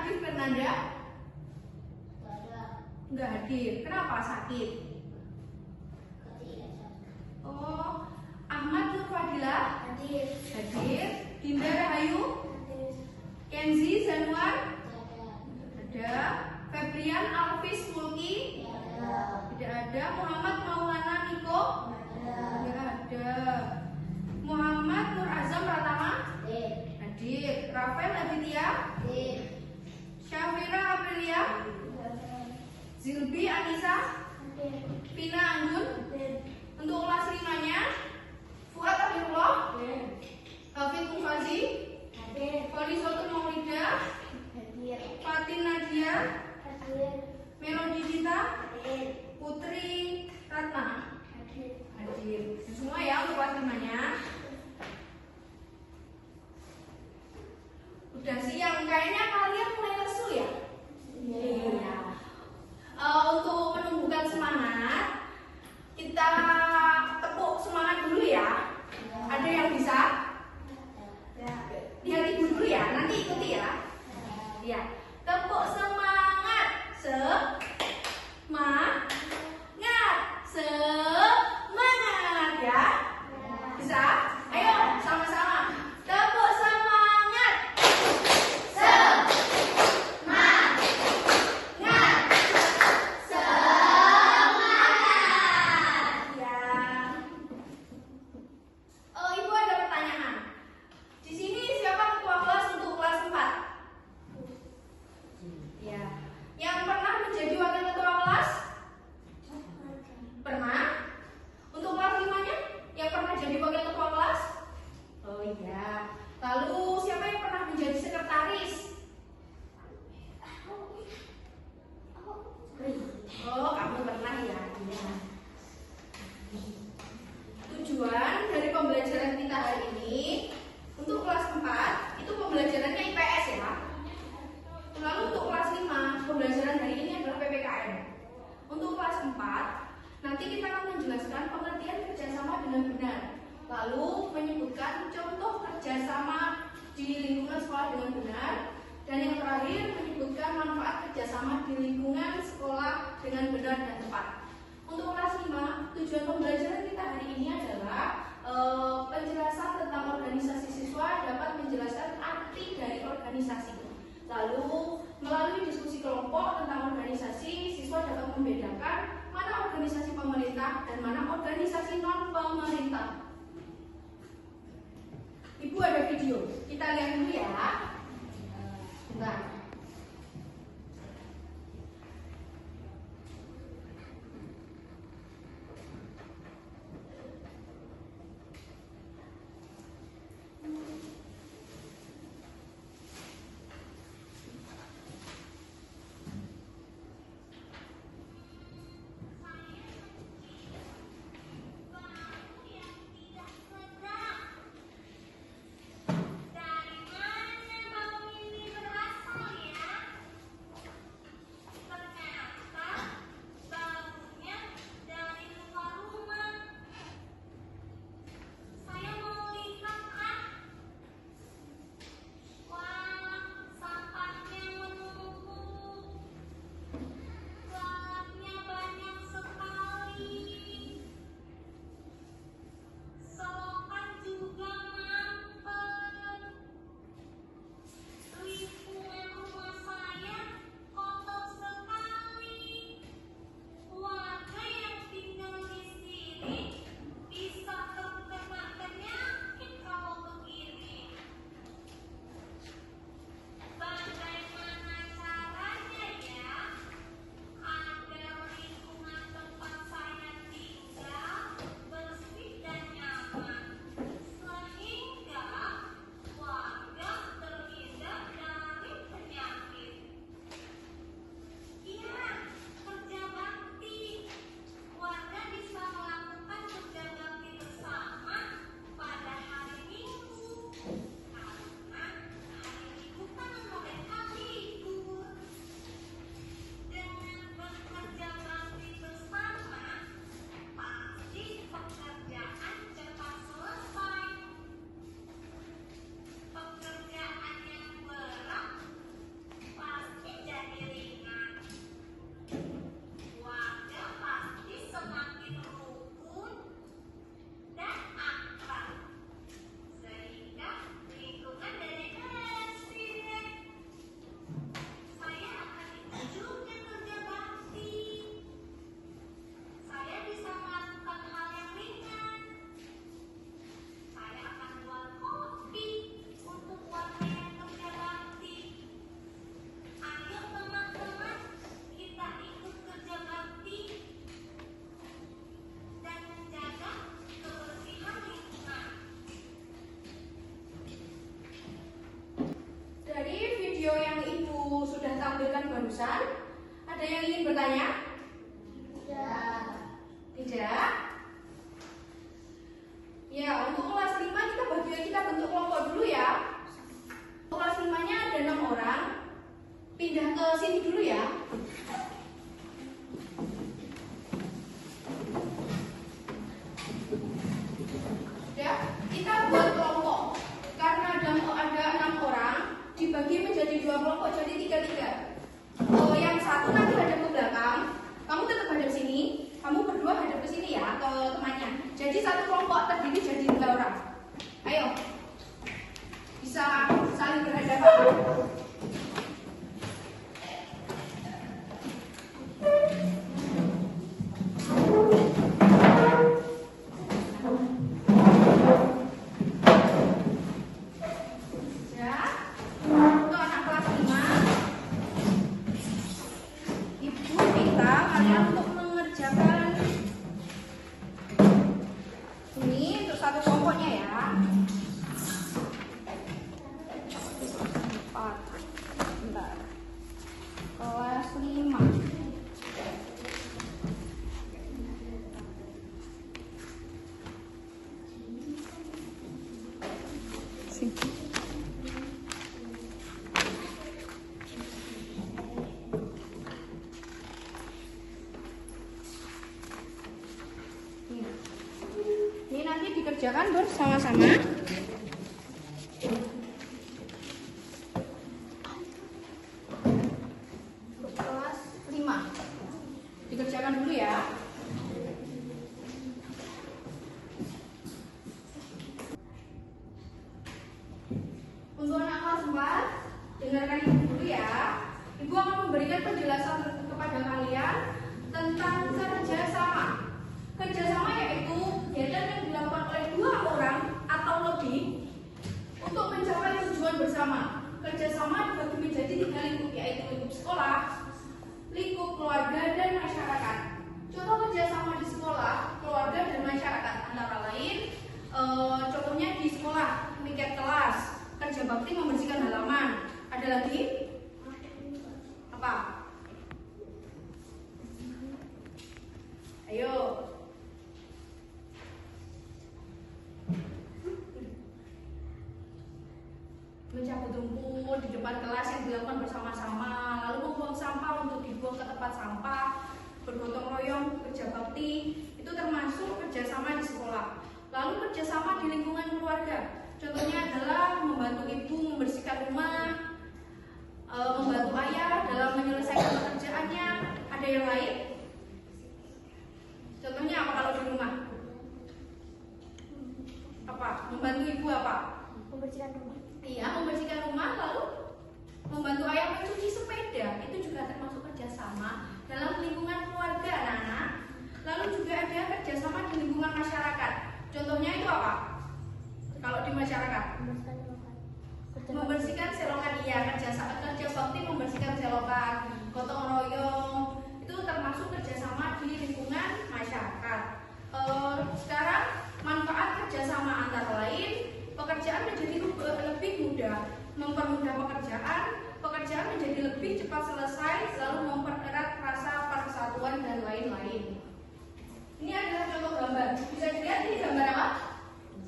Arif Fernanda? Nggak hadir. Kenapa? Sakit. Oh, Ahmad Nur Fadila? Hadir. Dinda Rahayu? Kenzi Zanuar? Ada. Febrian Alvis Mulki? Tidak ada. Muhammad Maulana Niko? Tidak ada. Muhammad Nur Azam Pratama? Hadir. Rafael Aditya? Syafira Aprilia? Zilbi Anissa? Pina Anggun? Untuk kelas 5-nya Fuad Abdullah? Hafid Mufazi? Foli Sotul Maulida? Fatin Nadia? Melodi Dita? Putri Ratna? Hadir. Semua ya untuk kelas 5-nya. Udah siang, kayaknya kalian mulai lesu ya? Iya. Untuk menumbuhkan semangat, kita tepuk semangat dulu ya. Ada yang bisa? Lihat ibu dulu ya, nanti ikuti ya. Ya, tepuk semangat, semangat ya. Bisa? Ayo sama-sama. Tepuk semangat. Ibu ada pertanyaan. Di sini siapa ketua kelas untuk kelas 4? Ya. Yang pernah menjadi wakil ketua kelas? Pernah? Untuk kelas 5-nya? Yang pernah jadi wakil ketua kelas? Oh iya. Lalu siapa yang pernah menjadi sekretaris? Oh, kamu pernah ya? Iya. Tujuan dari pembelajaran kita hari ini untuk kelas 4 itu pembelajarannya IPS ya. Lalu untuk kelas 5 pembelajaran hari ini adalah PPKN. Untuk kelas 4 nanti kita akan menjelaskan pengertian kerjasama dengan benar. Lalu menyebutkan contoh kerjasama di lingkungan sekolah dengan benar. Dan yang terakhir menyebutkan manfaat kerjasama di lingkungan sekolah dengan benar dan tepat. Untuk kelas 5, tujuan pembelajaran kita hari ini adalah penjelasan tentang organisasi siswa dapat menjelaskan arti dari organisasi. Lalu melalui diskusi kelompok tentang organisasi, siswa dapat membedakan mana organisasi pemerintah dan mana organisasi non pemerintah. Ibu ada video, kita lihat dulu ya. Bentar. barusan? Ada yang ingin bertanya? Tidak. Tidak? Ya, untuk kelas 5 kita bentuk kelompok dulu ya. Untuk kelas 5-nya ada 6 orang. Pindah ke sini dulu ya. Ya, kita buat kelompok. Karena ada 6 orang, dibagi menjadi 2 kelompok, jadi 3-3. Yang satu nanti hadap ke belakang, kamu tetap hadap sini, kamu berdua hadap ke sini ya, ke temannya. Jadi satu kelompok terdiri jadi 3 orang. Ayo, bisa saling berhadapan. Ini nanti dikerjakan bersama-sama. Kelas 5. Dikerjakan dulu ya. Untuk anak kelas 4, dengarkan ibu dulu ya. Ibu akan memberikan penjelasan kepada kalian tentang kerjasama. Kerjasama yaitu kegiatan yang dilakukan oleh 2 orang atau lebih untuk mencapai tujuan bersama. Kerjasama dibagi menjadi 3 lingkup, yaitu lingkup sekolah, lingkup keluarga, dan masyarakat. Contoh kerjasama di sekolah, keluarga, dan masyarakat antara lain contohnya di sekolah, piket kelas, kerja bakti membersihkan halaman. Ada lagi? Apa? Ayo. Mencabut rumput di depan kelas yang dilakukan bersama-sama, lalu membuang sampah untuk dibuang ke tempat sampah, bergotong royong, kerja bakti, itu termasuk kerjasama di sekolah. Lalu kerjasama di lingkungan keluarga, contohnya adalah membantu ibu membersihkan rumah, membantu ayah dalam menyelesaikan pekerjaannya. Ada yang lain? Contohnya apa kalau di rumah? Apa? Membantu ibu apa? Membersihkan rumah. Iya, membersihkan rumah, lalu membantu ayah mencuci sepeda. Itu juga termasuk kerjasama dalam lingkungan keluarga, anak-anak. Lalu juga ada kerjasama di lingkungan masyarakat. Contohnya itu apa? Kalau di masyarakat? Membersihkan selokan, iya, kerja bakti membersihkan selokan, gotong royong, itu termasuk kerjasama di lingkungan masyarakat. Sekarang manfaat kerjasama antara lain, pekerjaan menjadi lebih mudah, mempermudah pekerjaan menjadi lebih cepat selesai, lalu mempererat rasa persatuan dan lain-lain. Ini adalah contoh gambar. Bisa dilihat ini gambar apa?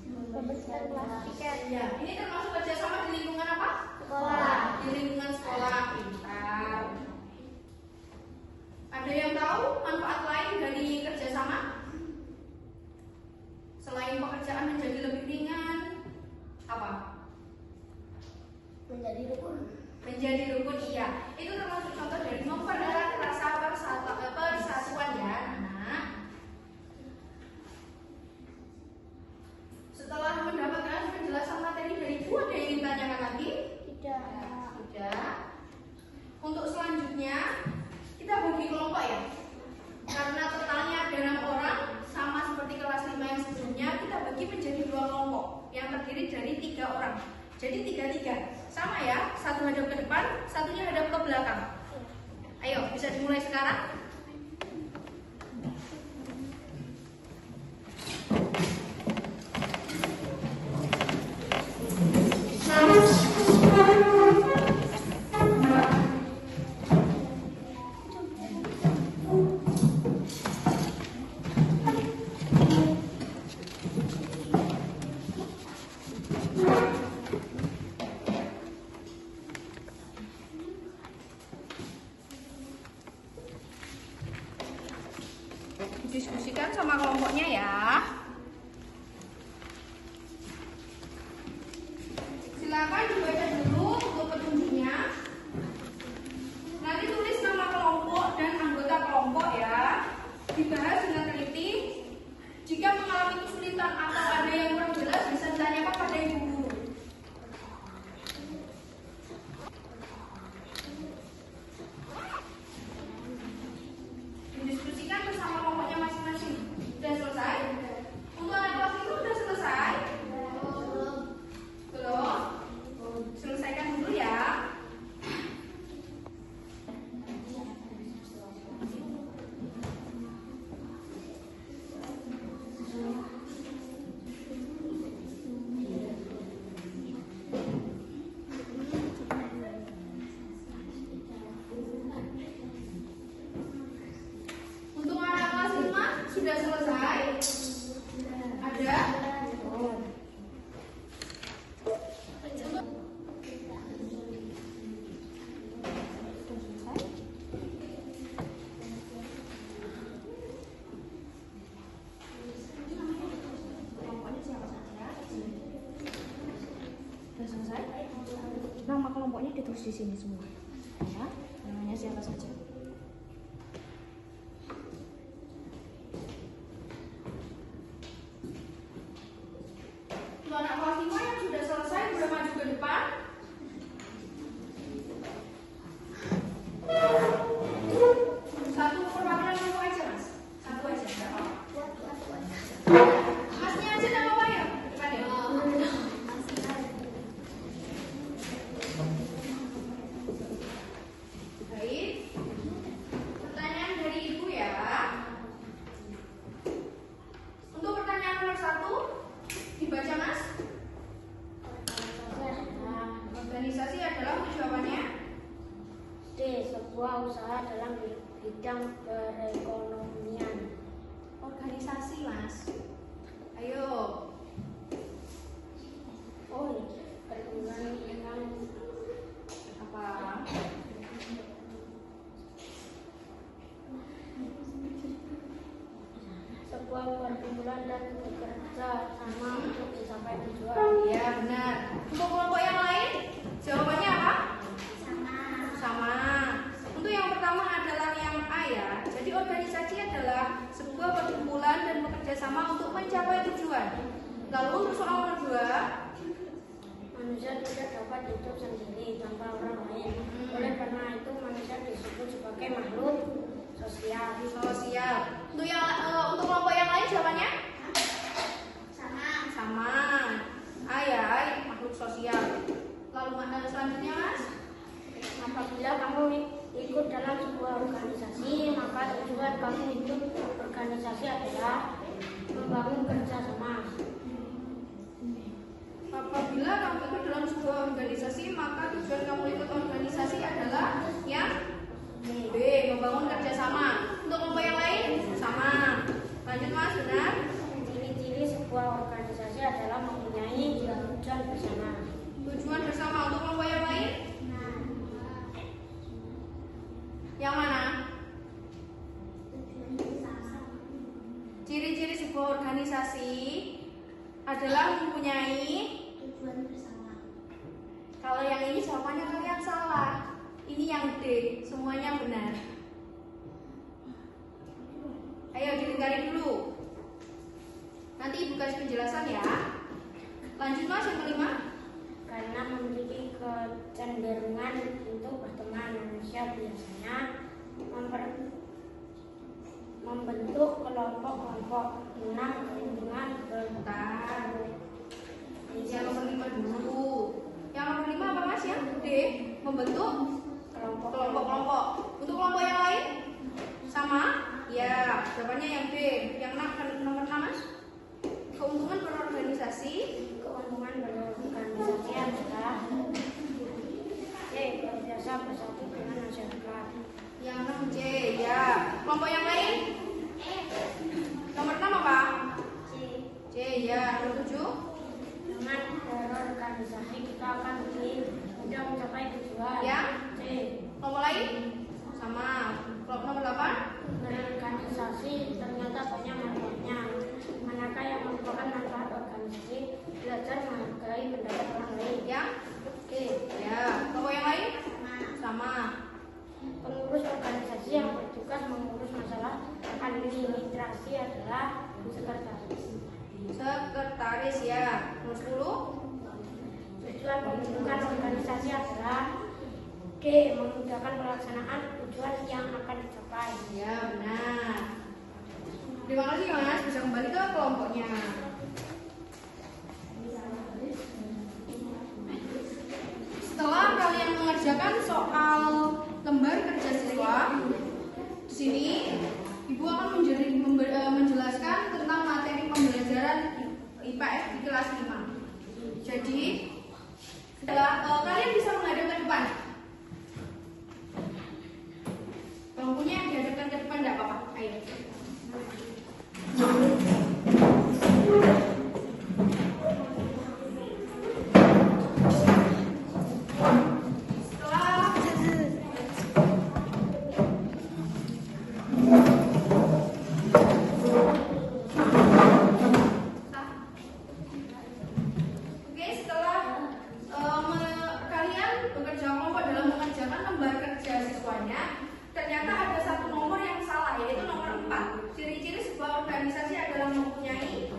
Membersihkan plastik. Ya, ini termasuk kerjasama di lingkungan apa? Sekolah. Di lingkungan sekolah. Pintar. Ada yang tahu manfaat lain dari kerjasama? Selain pekerjaan menjadi lebih ringan, apa? Menjadi rukun. Menjadi rukun, iya. Itu termasuk contoh dari mempererat rasa persatuan ya, anak. Setelah mendapatkan penjelasan materi dari ibu, ada yang ingin tanyakan lagi? Tidak. Tidak. Untuk selanjutnya kita bagi kelompok ya. Karena totalnya ada 6 orang, sama seperti kelas 5 yang sebelumnya, kita bagi menjadi 2 kelompok yang terdiri dari 3 orang. Jadi 3-3. Sama ya, satu hadap ke depan, satunya hadap ke belakang. Ayo, bisa dimulai sekarang. didiskusikan sama kelompoknya ya. Silakan dibaca dulu untuk petunjuknya. Nanti tulis nama kelompok dan anggota kelompok ya. Dibahas dengan teliti. Jika mengalami kesulitan atau ada yang kurang jelas bisa ditanyakan pada ibu guru. Didiskusikan bersama kelompoknya masing-masing. Sudah selesai? Untuk anak kelas itu sudah selesai? Belum? Selesaikan dulu ya. Untuk anak kelas 5 sudah selesai? Ada? Kelompoknya siapa saja? Sudah selesai? Nama kelompoknya ditulis di sini semua. Ya, namanya siapa saja? Untuk anak kelas 5 yang sudah selesai boleh maju ke depan. Satu perwakilan satu aja mas. Satu aja, tidak apa-apa. Masnya aja nama apa ya? Depan ya. Baik. Pertanyaan dari ibu ya. Untuk pertanyaan nomor 1 dibaca mas. Organisasi adalah jawabannya. D. Sebuah usaha dalam bidang perekonomian. Organisasi mas. Ayo. Oh, perkumpulan dengan Apa? sebuah perkumpulan dan bekerja sama untuk mencapai tujuan. Ya benar. Untuk kelompok yang lain jawabannya apa? Sama. Untuk yang pertama adalah yang A ya. Jadi organisasi adalah sebuah perkumpulan dan bekerja sama untuk mencapai tujuan. Lalu untuk soal nomor 2, Manusia tidak dapat hidup sendiri tanpa orang lain. Oleh karena itu manusia disebut sebagai makhluk sosial. sosial. Untuk kelompok yang lain jawabannya? Sama. A ya, makhluk sosial. Lalu selanjutnya mas? Apabila kamu ikut dalam sebuah organisasi, maka tujuan kamu ikut organisasi adalah membangun kerjasama. Apabila kamu ikut dalam sebuah organisasi, maka tujuan kamu ikut organisasi adalah yang B, membangun kerjasama. Untuk kelompok yang lain sama. Lanjut mas, benar? Ciri-ciri sebuah organisasi adalah mempunyai tujuan bersama. Tujuan bersama. Untuk kelompok yang lain? Yang mana? Ciri-ciri sebuah organisasi adalah mempunyai Tujuan bersama. Kalau yang ini jawabannya kalian salah. Ini yang D, semuanya benar. Ayo dilingkari dulu. Nanti ibu kasih penjelasan ya. Lanjut mas, yang kelima. Karena memiliki kecenderungan untuk berteman, manusia biasanya membentuk kelompok-kelompok guna perlindungan Bentar. Yang nomor 5 dulu. Yang nomor 5 apa mas? Yang D, membentuk kelompok-kelompok. Untuk kelompok yang lain? Sama? Ya, jawabannya yang B. Yang nomor 6 mas? Keuntungan berorganisasi. Keuntungan berorganisasi adalah biasa bersatu dengan masyarakat. Yang 6 C, ya. Kelompok yang lain? Nomor 6 apa? C, ya. Nomor 7? Dengan berorganisasi kita akan lebih mudah mencapai tujuan. Ya. C. Kelompok lain? Sama. Kelompok nomor 8? Berorganisasi ternyata administrasi adalah sekretaris. Sekretaris ya. Nomor 10. Tujuan pembentukan organisasi adalah D. Memudahkan pelaksanaan tujuan yang akan dicapai. Ya, benar. Terima kasih Mas, bisa kembali ke kelompoknya. Setelah kalian mengerjakan soal lembar kerja siswa, di sini Ibu akan menjelaskan tentang materi pembelajaran IPS di kelas 5. Jadi, kalian bisa menghadap ke depan. Bangkunya yang dihadapkan ke depan tidak apa-apa. Ayo. Ternyata ada satu nomor yang salah, yaitu nomor 4. Ciri-ciri sebuah organisasi adalah mempunyai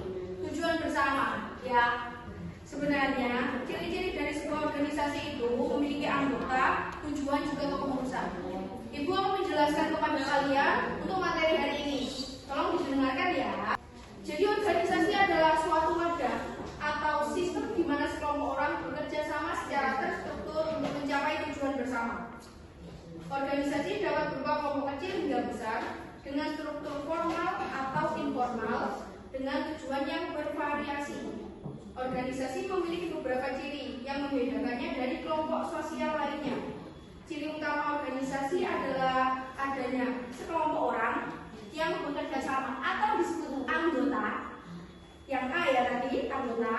tujuan bersama. Ya, sebenarnya ciri-ciri dari sebuah organisasi itu memiliki anggota, tujuan juga kepengurusan. Ibu akan menjelaskan kepada kalian untuk materi hari ini. Tolong didengarkan ya. Jadi organisasi adalah suatu wadah atau sistem di mana sekelompok orang bekerja sama secara terstruktur untuk mencapai tujuan bersama. Organisasi dapat berupa kelompok kecil hingga besar dengan struktur formal atau informal dengan tujuan yang bervariasi. Organisasi memiliki beberapa ciri yang membedakannya dari kelompok sosial lainnya. Ciri utama organisasi adalah adanya sekelompok orang yang bekerja sama atau disebut anggota. Yang A ya tadi, anggota.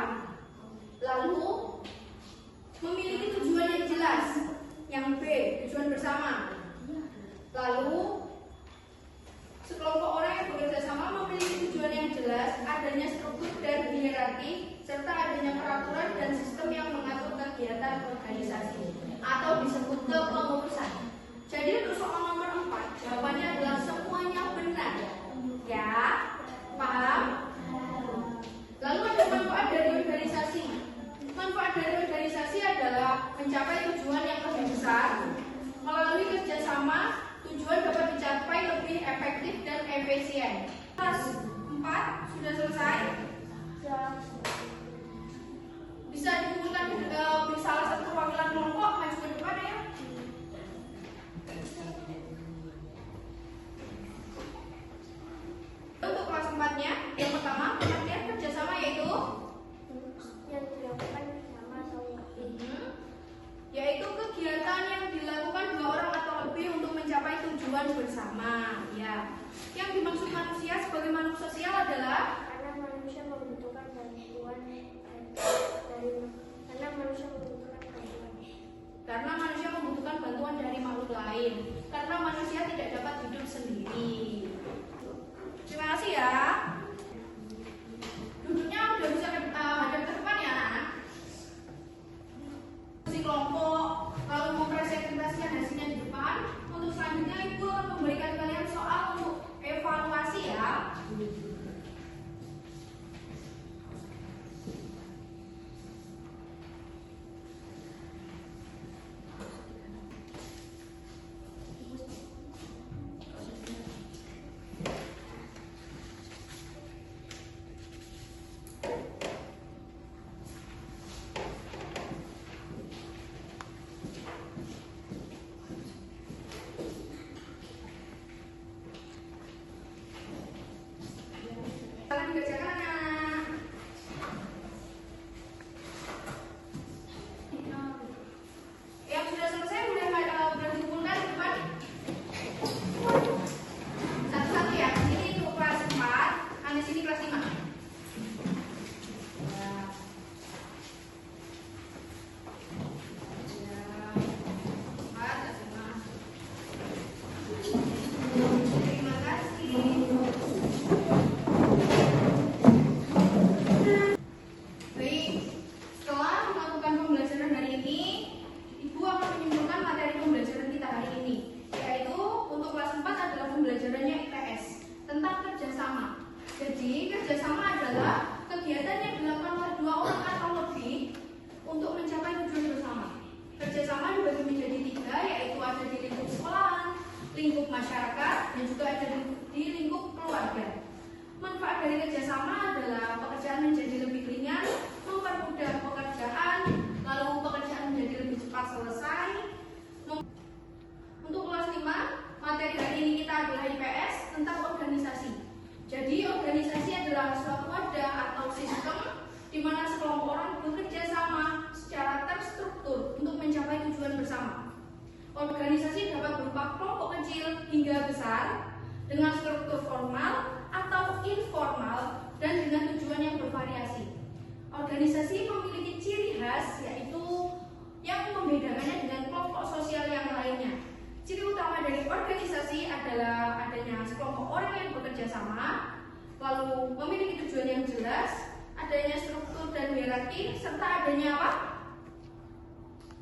Lalu memiliki tujuan yang jelas. Yang B, tujuan bersama. Lalu sekelompok orang yang bekerja sama memiliki tujuan yang jelas, adanya struktur dan hierarki, serta adanya peraturan dan sistem yang mengatur kegiatan organisasi atau disebut kepengurusan. Jadi untuk soal nomor 4, jawabannya adalah semuanya benar. Ya, paham? Lalu ada manfaat dari organisasi. Manfaat dari organisasi adalah mencapai tujuan yang lebih besar. Melalui kerjasama, tujuan dapat dicapai lebih efektif dan efisien. Kelas 4 sudah selesai. Bisa dikumpulkan di salah satu perwakilan kelompok, maju ke depan ya. Untuk kelas 4-nya, yang pertama pengertian kerjasama yaitu Yang dilakukan bersama atau yaitu kegiatan yang dilakukan 2 orang atau lebih untuk mencapai tujuan bersama. Ya, yang dimaksud manusia sebagai makhluk sosial adalah karena manusia membutuhkan bantuan dari makhluk lain. Karena manusia tidak dapat hidup sendiri. Terima kasih ya. Duduknya udah bisa hadap ke depan ya anak-anak. Si kelompok lalu mempresentasikan hasilnya di depan. Untuk selanjutnya Ibu akan memberikan kalian soal untuk evaluasi ya. bersama adalah pekerjaan menjadi lebih ringan, mempermudah pekerjaan, lalu pekerjaan menjadi lebih cepat selesai. Untuk kelas 5, materi hari ini kita adalah IPS tentang organisasi. Jadi organisasi adalah suatu wadah atau sistem di mana sekelompok orang bekerja sama secara terstruktur untuk mencapai tujuan bersama. Organisasi dapat berupa kelompok kecil hingga besar dengan struktur formal atau informal dan dengan tujuan yang bervariasi. Organisasi memiliki ciri khas yaitu yang membedakannya dengan kelompok sosial yang lainnya. Ciri utama dari organisasi adalah adanya sekelompok orang yang bekerja sama, lalu memiliki tujuan yang jelas, adanya struktur dan hierarki, serta adanya apa?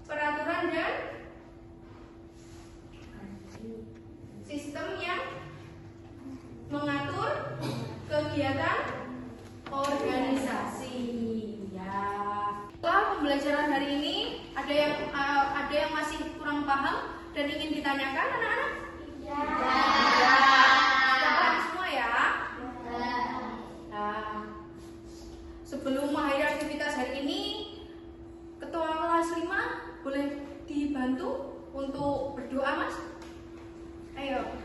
Peraturan dan sistem yang mengatur kegiatan organisasi. Ya. Setelah pembelajaran hari ini, ada yang masih kurang paham dan ingin ditanyakan, anak-anak? Ya. Sudah paham semua ya? Nah, sebelum mengakhiri aktivitas hari ini, ketua kelas 5 boleh dibantu untuk berdoa, Mas? Ayo.